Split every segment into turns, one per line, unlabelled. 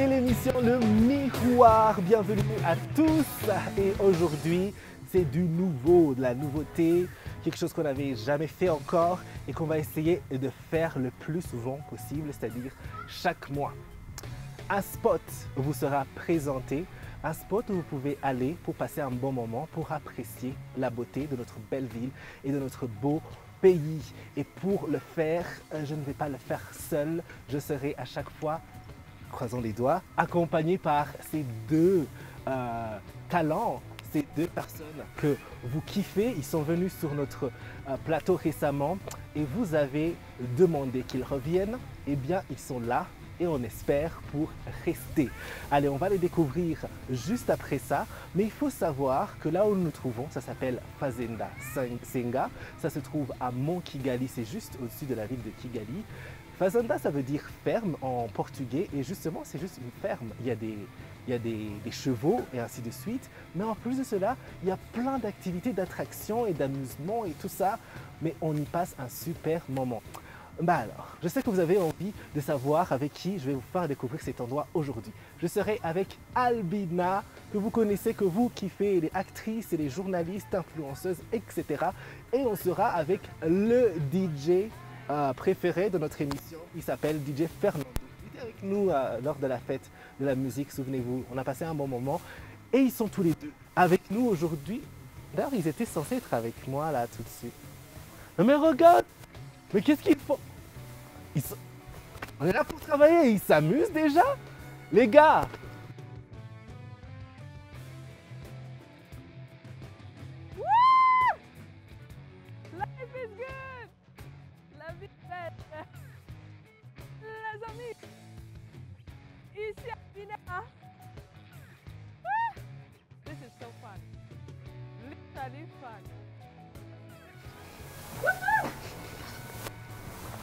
C'est l'émission Le Miroir. Bienvenue à tous. Et aujourd'hui, c'est du nouveau, de la nouveauté, quelque chose qu'on n'avait jamais fait encore et qu'on va essayer de faire le plus souvent possible, c'est-à-dire chaque mois. Un spot vous sera présenté, un spot où vous pouvez aller pour passer un bon moment, pour apprécier la beauté de notre belle ville et de notre beau pays. Et pour le faire, je ne vais pas le faire seul, je serai à chaque fois, croisons les doigts, accompagné par ces deux talents, ces deux personnes que vous kiffez. Ils sont venus sur notre plateau récemment et vous avez demandé qu'ils reviennent. Eh bien, ils sont là et on espère pour rester. Allez, on va les découvrir juste après ça, mais il faut savoir que là où nous nous trouvons, ça s'appelle Fazenda Senga, ça se trouve à Mont Kigali, c'est juste au-dessus de la ville de Kigali. Fazenda, ça veut dire ferme en portugais et justement, c'est juste une ferme. Il y a des chevaux et ainsi de suite, mais en plus de cela, il y a plein d'activités, d'attractions et d'amusements et tout ça, mais on y passe un super moment. Bah alors, je sais que vous avez envie de savoir avec qui je vais vous faire découvrir cet endroit aujourd'hui. Je serai avec Albina, que vous connaissez, que vous kiffez, les actrices et les journalistes, influenceuses, etc. Et on sera avec le DJ préféré de notre émission. Il s'appelle DJ Fernando. Il était avec nous lors de la fête de la musique, souvenez-vous. On a passé un bon moment. Et ils sont tous les deux avec nous aujourd'hui. D'ailleurs, ils étaient censés être avec moi là tout de suite. Mais regarde! Mais qu'est-ce qu'ils font? On est là pour travailler, ils s'amusent déjà? Les gars!
Woo! Life is good! La vie est belle! Les amis! Ici à Bina! This is so fun! Literally fun!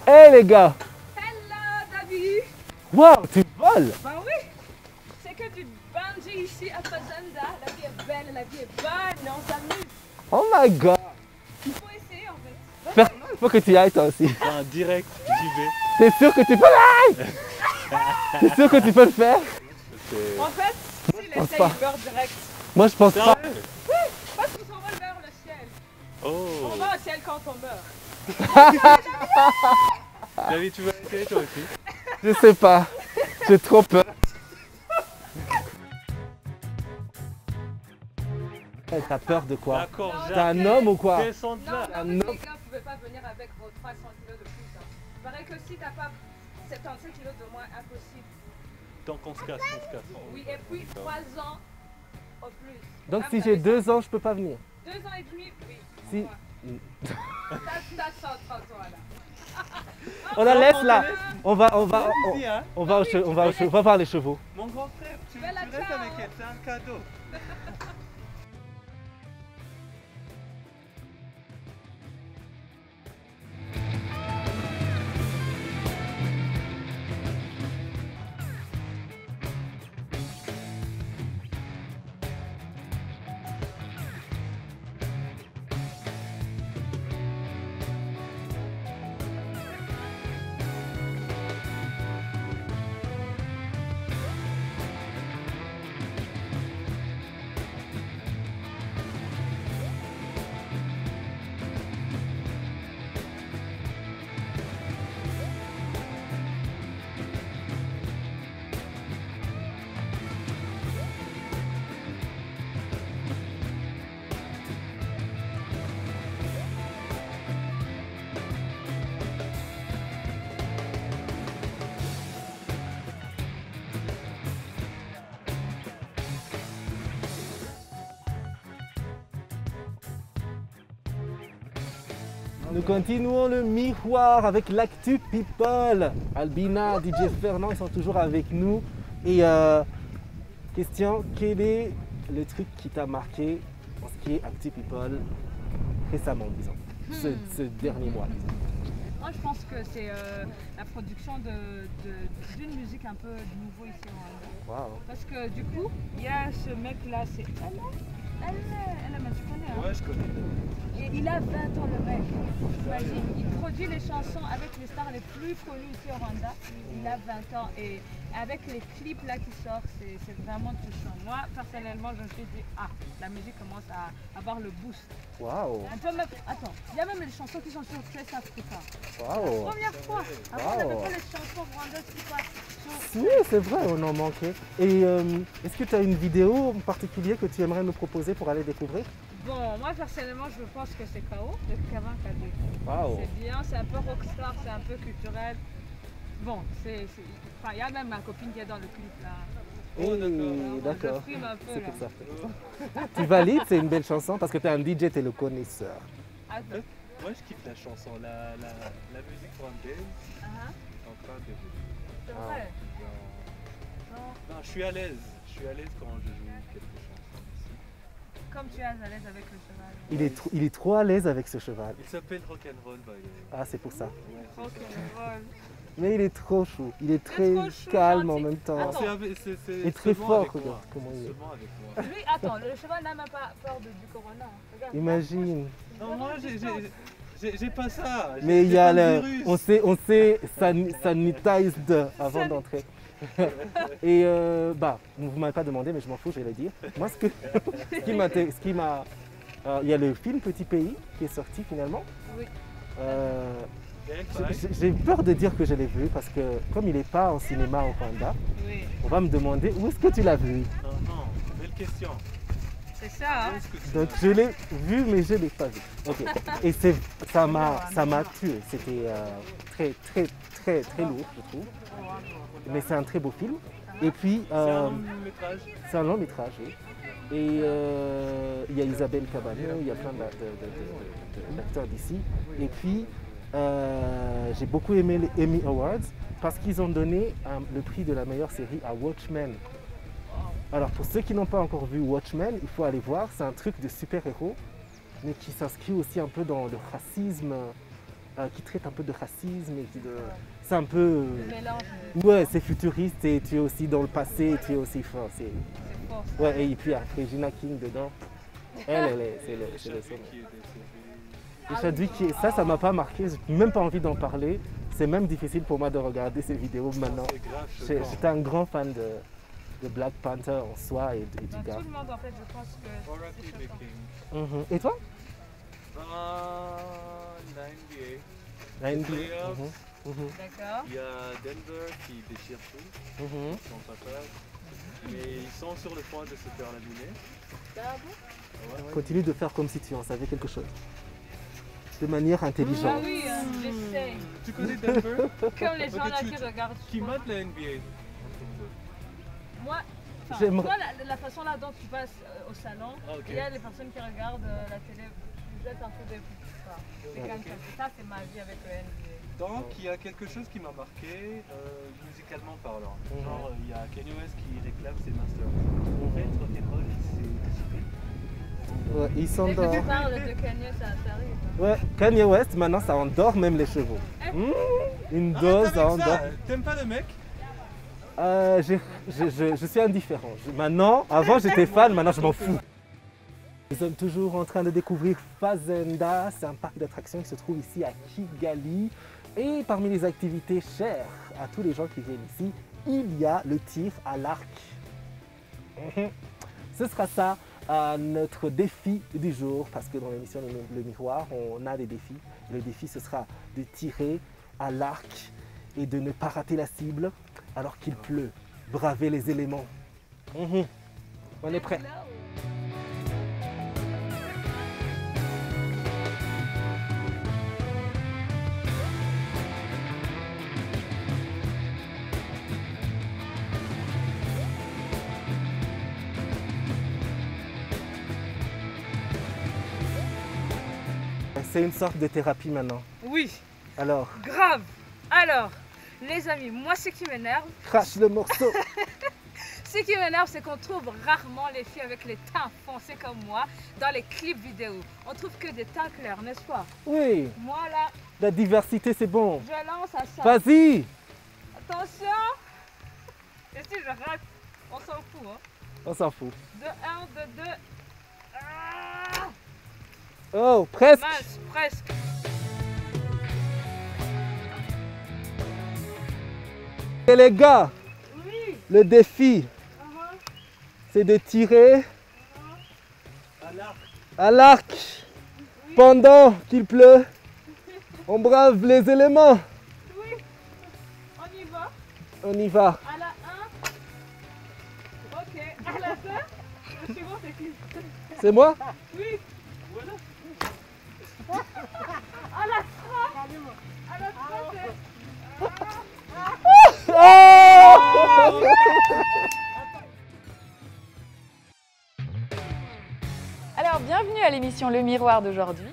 Hey les gars!
Hello David!
Wow, tu voles!
Ben oui! C'est que du bungee ici à Fazenda. La vie est belle, la vie est bonne, on s'amuse.
Oh my god!
Il faut essayer en fait.
Il faut que tu y ailles toi aussi.
En direct, j'y vais.
T'es sûr que tu peux l'aller? T'es sûr que tu peux le faire?
En fait, si
pense
l'essaye,
pas.
il meurt direct.
Moi je pense pas.
Sérieux?
Oui, parce qu'on s'envole vers le ciel.
Oh!
On va au ciel quand on meurt.
David, tu vas essayer toi aussi?
Je sais pas. J'ai trop peur. T'as peur de quoi?
D'accord,
T'es un homme ou quoi?
descends de
Non,
là.
non,
Un
mais
homme.
les gars, vous pouvez pas venir avec vos 300 kilos de plus. Hein. Il paraît que si t'as pas 75 kilos de moins, impossible.
Donc on se casse, on se casse.
Oui, et puis 3 ans au plus.
Donc
Ah,
si
vous
j'ai
avez
2 ans, je peux pas venir.
2 ans et demi, oui.
Si.
T'as 130 ans là.
On la laisse là.
te laisse.
On va
Ici, hein?
on va voir les chevaux.
Mon grand frère, tu
Bella
restes
ciao.
avec elle, c'est un cadeau.
Nous continuons le miroir avec l'actu people. Albina, DJ Fernand, ils sont toujours avec nous. Et question, quel est le truc qui t'a marqué en ce qui est actu people récemment, disons, ce dernier mois, disons?
Moi, je pense que c'est la production d'une musique un peu de nouveau ici en Allemagne.
Wow.
Parce que du coup, il y a ce mec-là, c'est Ella. Tu connais, hein?
Ouais, je connais.
Et il a 20 ans le mec. Imagine, il produit les chansons avec les stars les plus connues ici au Rwanda. Il a 20 ans et avec les clips là qui sortent, c'est vraiment touchant. Moi, personnellement, je me suis dit, ah, la musique commence à avoir le boost.
Waouh,
Un peu même, attends, il y a même les chansons qui sont sur Trace Africa.
waouh.
Première fois. Avant, on n'avait pas les chansons rwandaises qui passent sur...
Oui, c'est vrai, on en manquait. Et est-ce que tu as une vidéo en particulier que tu aimerais nous proposer pour aller découvrir?
Bon, moi personnellement, je pense que c'est KO de Kevin Kadé.
Waouh.
C'est bien, c'est un peu rockstar, c'est un peu culturel. Bon, enfin, il y a même ma copine qui est dans le clip là.
Oh,
Oui, d'accord.
Je frime un peu
C'est
là.
pour ça. Tu valides, c'est une belle chanson parce que tu es un DJ, tu es le connaisseur.
Attends.
Moi, je kiffe la chanson. La musique rwandaise
Uh-huh.
est en train de...
C'est vrai.
Genre-
Non,
Non, je suis à l'aise. Je suis à l'aise quand je joue quelques chansons ici.
comme tu es à l'aise avec le cheval.
Il est trop à l'aise avec ce cheval.
Il s'appelle Rock'n'Roll, by the way.
Ah, c'est pour ça.
Ouais, c'est
Ok,
ça.
voilà.
Mais il est trop chou. Il est très
trop chou,
calme en
gentil.
même temps.
Attends.
C'est
Et très
seulement
fort,
avec
regarde
moi.
comment il est.
Seulement avec moi.
Lui, attends, le cheval n'a même pas peur du corona. Regarde.
Imagine.
Non, moi, j'ai pas ça. J'ai-
Mais il
j'ai
y a
pas
le,
virus.
on s'est sanitized avant d'entrer. Et bah, vous m'avez pas demandé, mais je m'en fous, je vais le dire. Moi, ce qui m'a, il y a le film Petit Pays qui est sorti finalement.
Oui.
Bien, pareil.
J'ai peur de dire que je l'ai vu parce que comme il n'est pas en cinéma au Rwanda,
Oui.
on va me demander où est-ce que tu l'as vu.
Non, non, belle question.
C'est ça, hein?
Où est-ce que tu
Donc
l'as
je l'ai vu mais je ne l'ai pas vu. Ok. Et ça m'a tué. C'était très lourd je trouve. Mais c'est un très beau film. Et puis
C'est un long métrage.
c'est un long métrage. Oui. Et il y a Isabelle Cabano, il y a plein d'acteurs d'ici. Et puis j'ai beaucoup aimé les Emmy Awards parce qu'ils ont donné le prix de la meilleure série à Watchmen. Alors pour ceux qui n'ont pas encore vu Watchmen, il faut aller voir, c'est un truc de super-héros, mais qui s'inscrit aussi un peu dans le racisme, qui traite un peu de racisme. C'est un peu...
Le mélange.
Ouais, c'est futuriste et tu es aussi dans le passé et tu es aussi fort.
C'est fort.
Ouais, et puis il y a Regina King dedans. C'est le
Chadwick
sommet.
qui est décédé.
Et Chadwick, ça m'a pas marqué, j'ai même pas envie d'en parler. C'est même difficile pour moi de regarder ces vidéos maintenant.
C'est grave choquant.
J'étais un grand fan de Black Panther en soi et du
Dans
gars.
tout le monde, en fait, je pense que
R.I.P.
c'est
Big
choquant.
King.
Et toi?
La NBA.
NBA.
Playoffs.
D'accord.
Il y a Denver qui déchire tout. Ils sont pas peur. Mais ils sont sur le point de se faire laminer.
Continue de faire comme si tu en savais quelque chose. De manière
Ah
intelligente.
oui, j'essaye.
Tu connais Denver?
Comme les gens
Ok,
là
tu-
qui regardent.
Qui mate la NBA?
Moi, enfin,
J'aimerais-
toi, la façon là dont tu passes au salon,
Ah, ok.
il y a les personnes qui regardent la télé, ils jettent un peu des enfin, c'est quand même ça, c'est ma vie avec le NBA.
Donc il y a quelque chose qui m'a marqué musicalement parlant. Genre il y a Kanye West qui réclame ses masters. En fait, rock'n'roll c'est dissipé.
Ouais, ils sont
Dès que
dans...
tu parles de Kanye, ça arrive.
Ouais, Kanye West, maintenant ça endort même les chevaux. Une dose, ça
Arrête avec
endort.
ça. T'aimes pas le mec?
Je suis indifférent. Maintenant, avant j'étais fan, maintenant je m'en fous. Nous sommes toujours en train de découvrir Fazenda. C'est un parc d'attractions qui se trouve ici à Kigali. Et parmi les activités chères à tous les gens qui viennent ici, il y a le tir à l'arc. Ce sera ça notre défi du jour, parce que dans l'émission Le Miroir, on a des défis. Le défi, ce sera de tirer à l'arc et de ne pas rater la cible alors qu'il pleut. Braver les éléments. On est prêt. C'est une sorte de thérapie maintenant.
Oui,
Alors,
grave. Alors, les amis, moi ce qui m'énerve,
crache le morceau.
c'est qu'on trouve rarement les filles avec les teints foncés comme moi dans les clips vidéo. On trouve que des teints clairs, n'est-ce pas?
Oui,
Moi là,
la diversité c'est bon.
je lance à ça.
Vas-y.
Attention. Et si je rate, on s'en fout. Hein.
On s'en fout.
De 1, de 2.
Oh, presque.
Mince, presque.
Et les gars,
Oui.
le défi, c'est de tirer à l'arc pendant qu'il pleut. On brave les éléments.
Oui. On y va.
On y va.
À la 1. Ok. À la 2. Le suivant, c'est qui?
C'est moi?
Oui. Voilà. À la 3. À la 3, c'est...
Oh!
Alors, bienvenue à l'émission Le Miroir d'aujourd'hui.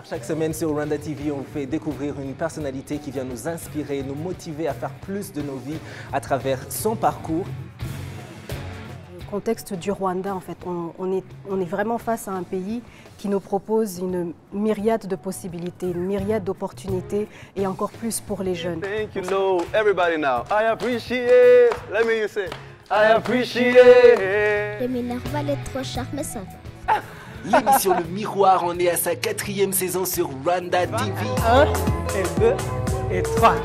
Chaque semaine sur Rwanda TV, on vous fait découvrir une personnalité qui vient nous inspirer, nous motiver à faire plus de nos vies à travers son parcours.
Le contexte du Rwanda, en fait, on est vraiment face à un pays qui nous propose une myriade de possibilités, une myriade d'opportunités et encore plus pour les jeunes.
Thank you, know everybody now. I appreciate. Let me say, I appreciate.
Le Minerval est trop cher, mais ça va.
L'émission Le Miroir en est à sa 4e saison sur Rwanda TV.
1 et 2 et 3.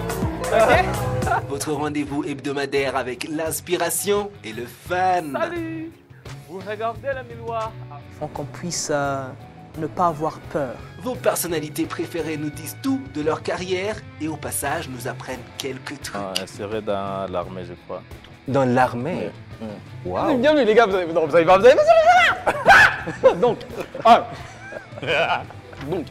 Votre rendez-vous hebdomadaire avec l'inspiration et le fan.
Salut! Vous regardez le miroir.
Faut qu'on puisse ne pas avoir peur.
Vos personnalités préférées nous disent tout de leur carrière et au passage nous apprennent quelques trucs.
Elle serait dans l'armée, je crois.
Dans l'armée. Waouh.
Bienvenue les gars, vous avez pas donc, donc.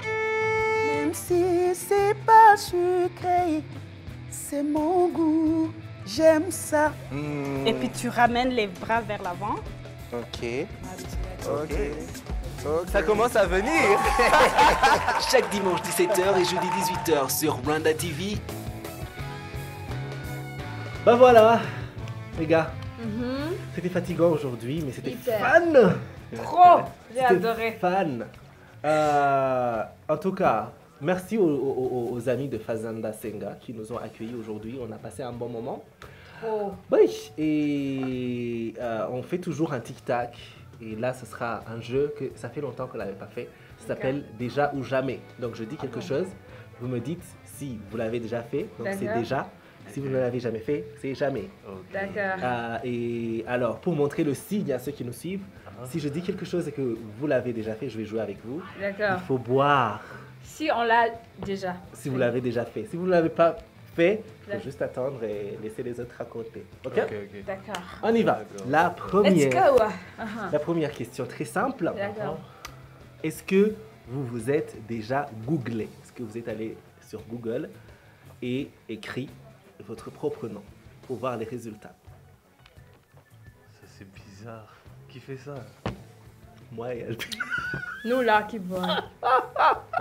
Même si c'est pas sucré, c'est mon goût. J'aime ça.
Et puis tu ramènes les bras vers l'avant.
Ok. Ça commence à venir.
Chaque dimanche 17h et jeudi 18h sur Rwanda TV.
Ben voilà, les gars. C'était fatigant aujourd'hui, mais c'était fun.
Trop. J'ai
C'était
adoré.
Fan. En tout cas, merci aux amis de Fazanda Senga qui nous ont accueillis aujourd'hui. On a passé un bon moment.
Oh.
Oui, et on fait toujours un tic-tac. Et là, ce sera un jeu que ça fait longtemps qu'on ne l'avait pas fait. Ça s'appelle Déjà ou Jamais. Donc, je dis quelque chose. Vous me dites si vous l'avez déjà fait. Donc, c'est
D'accord.
déjà. Si vous ne l'avez jamais fait, c'est jamais.
D'accord.
Et alors, pour montrer le signe à ceux qui nous suivent, si je dis quelque chose et que vous l'avez déjà fait, je vais jouer avec vous.
D'accord.
Il faut boire
Si on l'a déjà.
si vous l'avez déjà fait. Si vous ne l'avez pas fait, il faut
D'accord.
juste attendre et laisser les autres raconter. Ok,
D'accord.
On y va. La
Let's
première,
go.
la première question très simple.
D'accord.
Est-ce que vous vous êtes déjà googlé? Est-ce que vous êtes allé sur Google et écrit votre propre nom pour voir les résultats?
Ça c'est bizarre. Qui fait ça?
Moi et elle.
Nous là qui voit.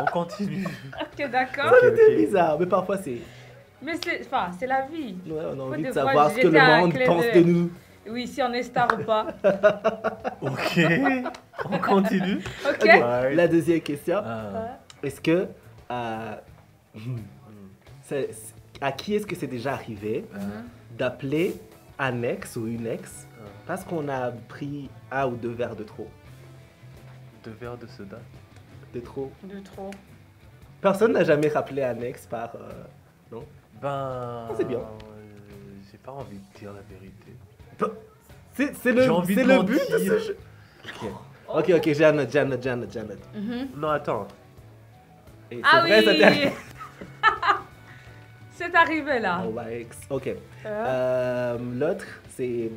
On continue.
Ok, d'accord.
C'est bizarre, mais parfois c'est...
Mais c'est la vie.
Ouais, on a
Faut
envie de
des fois
savoir ce que
jeter un
le monde
clin
pense de
d'œil.
nous.
Oui, si on est star ou pas.
Ok. On continue.
Ok.
Ok, la deuxième question. Est-ce que... à qui est-ce que c'est déjà arrivé d'appeler un ex ou une ex parce qu'on a pris 1 ou 2 verres de trop?
2 verres de soda.
De trop.
De trop.
Personne n'a jamais rappelé un ex par... non? C'est bien.
J'ai pas envie de dire la vérité.
C'est le,
J'ai envie
c'est
de
le
mentir.
but de ce jeu. Ok, j'ai un note.
Non, attends.
Et c'est
Ah
vrai, ça t'est arrivé.
oui. C'est arrivé là.
Oh, bah, ok. L'autre, c'est...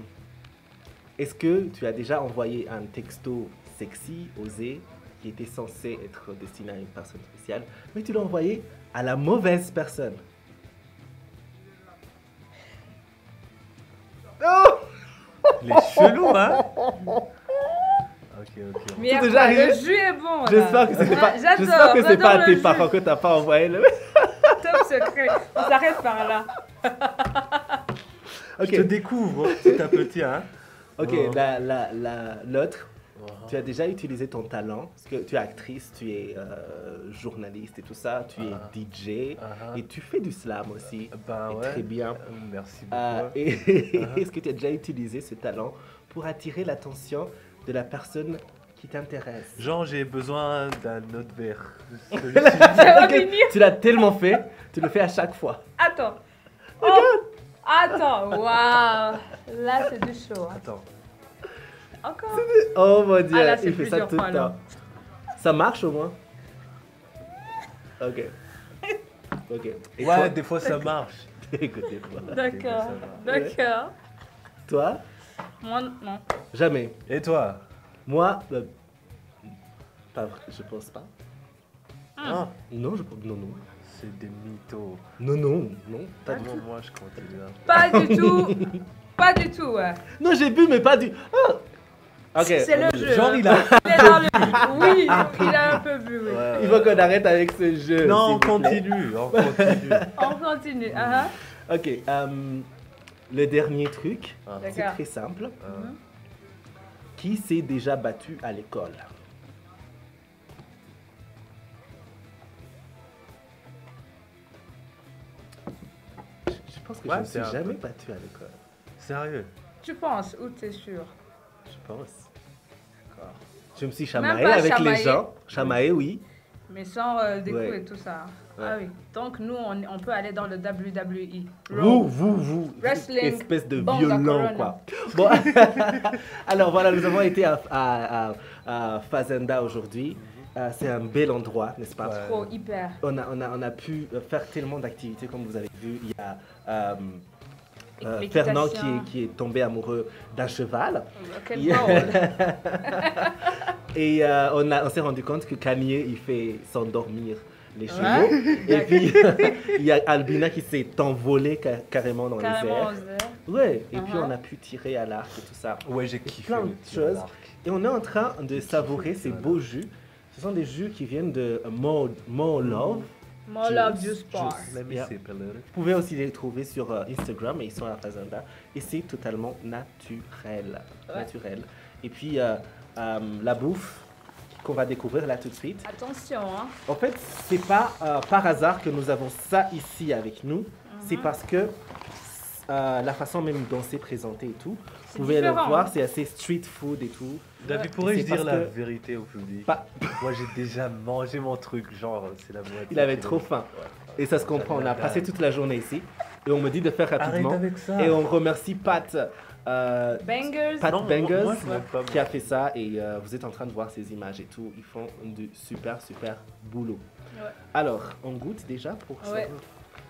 Est-ce que tu as déjà envoyé un texto sexy, osé, qui était censé être destiné à une personne spéciale, mais tu l'as envoyé à la mauvaise personne? Oh!
Les chelous, hein? Ok.
Mais
C'est
après,
déjà arrivé?
le jus est bon. là.
J'espère que c'était pas,
J'adore,
j'espère que c'est
j'adore
pas à
le
tes
jus.
parents que t'as pas envoyé le...
Top secret. On s'arrête par là.
Ok.
Je te découvre petit à petit, hein?
Ok,
Oh.
l'autre, Tu as déjà utilisé ton talent, parce que tu es actrice, tu es journaliste et tout ça, tu es DJ et tu fais du slam aussi.
Ben ouais.
Très bien.
Merci beaucoup.
Est-ce que tu as déjà utilisé ce talent pour attirer l'attention de la personne qui t'intéresse?
Genre, j'ai besoin d'un autre verre.
Ok, tu l'as tellement fait, tu le fais à chaque fois.
Attends. Oh, attends, waouh. Là, c'est du show. Hein.
Attends.
Encore.
Oh mon dieu,
Ah, là, c'est
il fait ça
plusieurs
tout le
fois,
temps.
là.
Ça marche au moins? Ok. Ok. Et
Ouais,
toi?
des fois ça marche.
Écoutez-moi.
D'accord, d'accord.
Toi?
Moi, non.
Jamais.
Et toi?
Moi, pas vrai, je pense pas.
Ah.
Non, non.
C'est des mythos.
Non,
Pas de moi, je continue.
Pas du tout. Pas du tout, ouais.
Non, j'ai bu, mais pas du... Ah. Ok.
C'est le jeu.
Genre, il a...
Il est dans le... Oui, il a un peu bu, oui.
Ouais.
Il faut qu'on arrête avec ce jeu.
Non, on
s'il vous plaît.
continue, on continue.
On continue.
Ok, le dernier truc, c'est
D'accord.
très simple. Qui s'est déjà battu à l'école? Je pense que je ne me suis jamais battu à l'école.
Sérieux?
Tu penses ou t'es sûr?
Je pense. D'accord. Je me suis chamaillé
pas
avec
chamaillé.
les gens. Chamaillé, oui.
Mais sans des coups
Ouais.
et tout ça.
Ouais.
Ah oui. Donc nous, on peut aller dans le WWE.
Vous,
Wrestling,
espèce de
Bonga
violent,
Corona.
quoi. Bon. Alors voilà, nous avons été à Fazenda aujourd'hui. C'est un bel endroit, n'est-ce pas?
Trop, hyper.
On a pu faire tellement d'activités, comme vous avez vu. Il y a Fernand qui est tombé amoureux d'un cheval.
Quel
Il-
drôle.
Et on s'est rendu compte que Kanye, il fait s'endormir les chevaux. Et puis, il y a Albina qui s'est envolée carrément dans
Carrément
les
aux
airs.
airs.
Ouais, et puis on a pu tirer à l'arc et tout ça.
Ouais, j'ai kiffé.
Plein
le
de
tir à
choses.
l'arc.
Et on est en train de savourer ces beaux jus. Ce sont des jus qui viennent de More Love.
More Love Juice Bar.
Let me
Yeah.
sip a little.
Vous pouvez aussi les trouver sur Instagram, et ils sont à Fazenda. Et c'est totalement naturel. Naturel. Et puis, la bouffe qu'on va découvrir là tout de suite.
Attention, hein.
En fait, c'est pas par hasard que nous avons ça ici avec nous. C'est parce que la façon même dont c'est présenté et tout, vous pouvez le
différent,
voir,
hein.
c'est assez street food et tout.
David, pourrais-je
C'est
dire
parce
la
que-
vérité au public?
Pas-
Moi, j'ai déjà mangé mon truc, genre, c'est la moitié.
Il avait trop faim. Et ça se comprend. On a passé toute la journée ici. Et on me dit de faire rapidement.
Arrête avec ça.
Et on remercie Pat.
Bangers.
Pat
Non,
Bangers
moi, je n'aime pas,
qui a fait ça. Et vous êtes en train de voir ces images et tout. Ils font du super boulot.
Ouais.
Alors, on goûte déjà pour ça.
Ouais.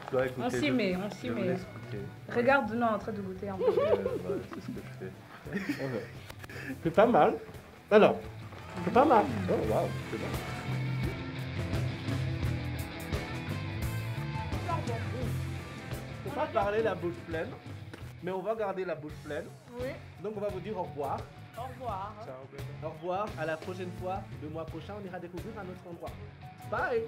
Tu dois écouter,
On s'y
je-
met, on s'y
je vous
met.
laisse goûter.
Regarde-nous en train de goûter un peu.
Ouais, c'est ce que je fais.
C'est pas mal. Alors, c'est pas mal. Oh, waouh, c'est bon. Faut pas parler la bouche pleine, mais on va garder la bouche pleine.
Oui.
Donc on va vous dire au revoir.
Au revoir.
Au revoir, à la prochaine fois. Le mois prochain, on ira découvrir un autre endroit. Bye.